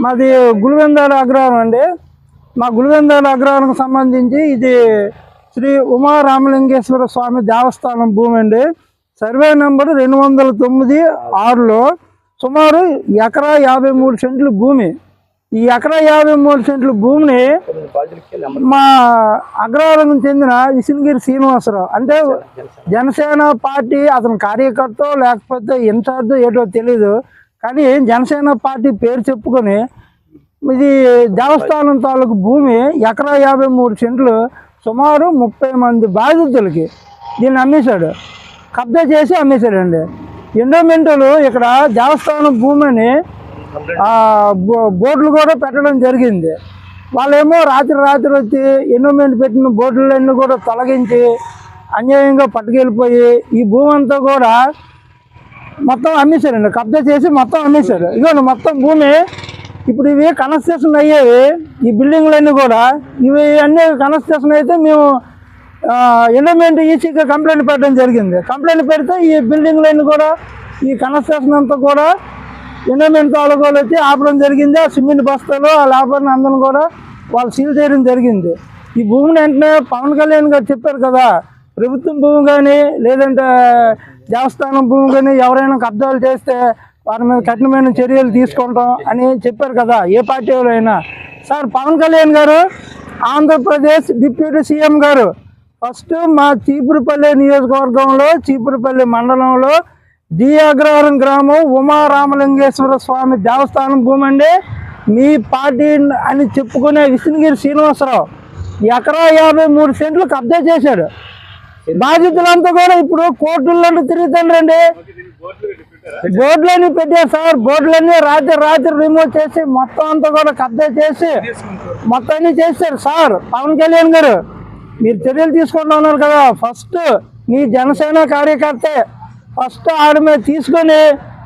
మాది గులివెందాల అగ్రహారం అండి. మా గులివెందాల అగ్రహానికి సంబంధించి ఇది శ్రీ ఉమా రామలింగేశ్వర స్వామి దేవస్థానం భూమి అండి. సర్వే నెంబర్ 209/6లో సుమారు ఎకరా 53 సెంట్లు భూమి. ఈ ఎకరా 53 సెంట్ల భూమిని మా అగ్రహారం చెందిన విసినగిరి శ్రీనివాసరావు అంటే జనసేన పార్టీ అతని కార్యకర్త లేకపోతే ఇన్ఛార్జ్ ఏటో తెలీదు, కానీ జనసేన పార్టీ పేరు చెప్పుకొని ఇది దేవస్థానం తాలూకు భూమి ఎకరా 53 సెంట్లు సుమారు 30 మంది బాధితులకి దీన్ని అమ్మేశాడు, కబ్జా చేసి అమ్మేశాడండి. ఎండోమెంటలు ఇక్కడ దేవస్థానం భూమిని బోర్డులు కూడా పెట్టడం జరిగింది. వాళ్ళేమో రాత్రి వచ్చి ఎండోమెంట్ పెట్టిన బోర్డులన్నీ కూడా తొలగించి అన్యాయంగా పట్టుకెళ్ళిపోయి ఈ భూమి అంతా కూడా మొత్తం అమ్మేశారండి, కబ్జా చేసి మొత్తం అమ్మేశారు. ఇదిగోండి మొత్తం భూమి ఇప్పుడు ఇవి కన్స్ట్రక్షన్ అయ్యేవి. ఈ బిల్డింగ్లన్నీ కూడా ఇవి అన్నీ కన్స్ట్రక్షన్ అయితే మేము ఎండోమెంట్ ఈసీగా కంప్లైంట్ పెట్టడం జరిగింది. కంప్లైంట్ పెడితే ఈ బిల్డింగ్లన్నీ కూడా ఈ కన్స్ట్రక్షన్ అంతా కూడా ఎండోమెంట్ తాలూకాలు వచ్చి ఆపడం జరిగింది. ఆ సిమెంట్ బస్తాలు ఆ లేబర్ని అందరిని కూడా వాళ్ళు సీల్ చేయడం జరిగింది. ఈ భూమిని వెంటనే పవన్ కళ్యాణ్ గారు చెప్పారు కదా, ప్రభుత్వం భూమి కానీ లేదంటే దేవస్థానం భూమి కానీ ఎవరైనా కబ్జాలు చేస్తే వారి మీద కఠినమైన చర్యలు తీసుకుంటాం అని చెప్పారు కదా ఏ పార్టీ అయినా. సార్ పవన్ కళ్యాణ్ గారు ఆంధ్రప్రదేశ్ డిప్యూటీ సీఎం గారు ఫస్ట్ మా చీపురుపల్లి నియోజకవర్గంలో చీపురుపల్లి మండలంలో డి అగ్రహారం గ్రామం ఉమా రామలింగేశ్వర స్వామి దేవస్థానం భూమి అండి. మీ పార్టీ అని చెప్పుకునే విసినగిరి శ్రీనివాసరావు ఎకరా 53 సెంట్లు కబ్జా చేశాడు. బాధితులంతా కూడా ఇప్పుడు కోర్టుల్లో తిరుగుతుండ్రండి. బోర్డులన్నీ పెట్టారు సార్, బోర్డులన్నీ రాత్రి రిమూవ్ చేసి మొత్తం అంతా కూడా కబ్జా చేసి మొత్తం అన్ని చేశారు. సార్ పవన్ కళ్యాణ్ గారు మీరు చర్యలు తీసుకుంటూ ఉన్నారు కదా, ఫస్ట్ మీ జనసేన కార్యకర్తే ఫస్ట్ ఆడి మీద తీసుకొని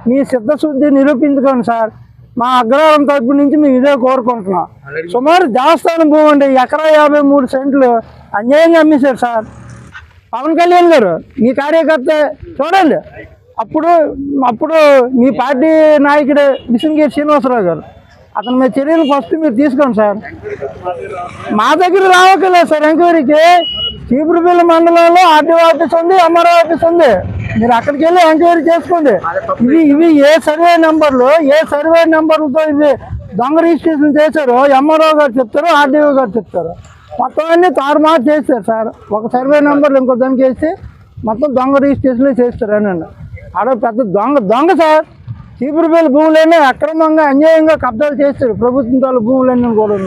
మీ సిద్ధశుద్ధి నిరూపించుకోండి సార్. మా అగ్రహారం తరపు నుంచి మేము ఇదే కోరుకుంటున్నాం. సుమారు దేవస్థానం భూమి అండి ఎకరా 53 సెంట్లు అన్యాయంగా అమ్మేశారు సార్. పవన్ కళ్యాణ్ గారు మీ కార్యకర్త చూడండి. అప్పుడు మీ పార్టీ నాయకుడు విసినగిరి శ్రీనివాసరావు గారు అతని మీద చర్యలు ఫస్ట్ మీరు తీసుకోండి సార్. మా దగ్గర రావట్లేదు సార్ ఎంక్వైరీకి. చీపురుపల్లి మండలంలో ఆర్టీఓ ఆఫీస్ ఉంది, ఎంఆర్ఓ ఆఫీస్ ఉంది, మీరు అక్కడికి వెళ్ళి ఎంక్వైరీ చేసుకోండి. ఇవి ఏ సర్వే నెంబర్లతో ఇవి దొంగ రిజిస్ట్రేషన్ చేశారో ఎంఆర్ఓ గారు చెప్తారు, ఆర్టీఓ గారు చెప్తారు. మొత్తం అన్ని తారుమారు చేస్తారు సార్. ఒక సర్వే నెంబర్లు ఇంకో దానికి వేసి మొత్తం దొంగ రిజిస్ట్రేషన్లు చేస్తారు అనండి. ఆడ పెద్ద దొంగ సార్. చీపురుపల్లి భూములన్నీ అక్రమంగా అన్యాయంగా కబ్జాలు చేస్తారు, ప్రభుత్వం భూములన్నీ కూడా.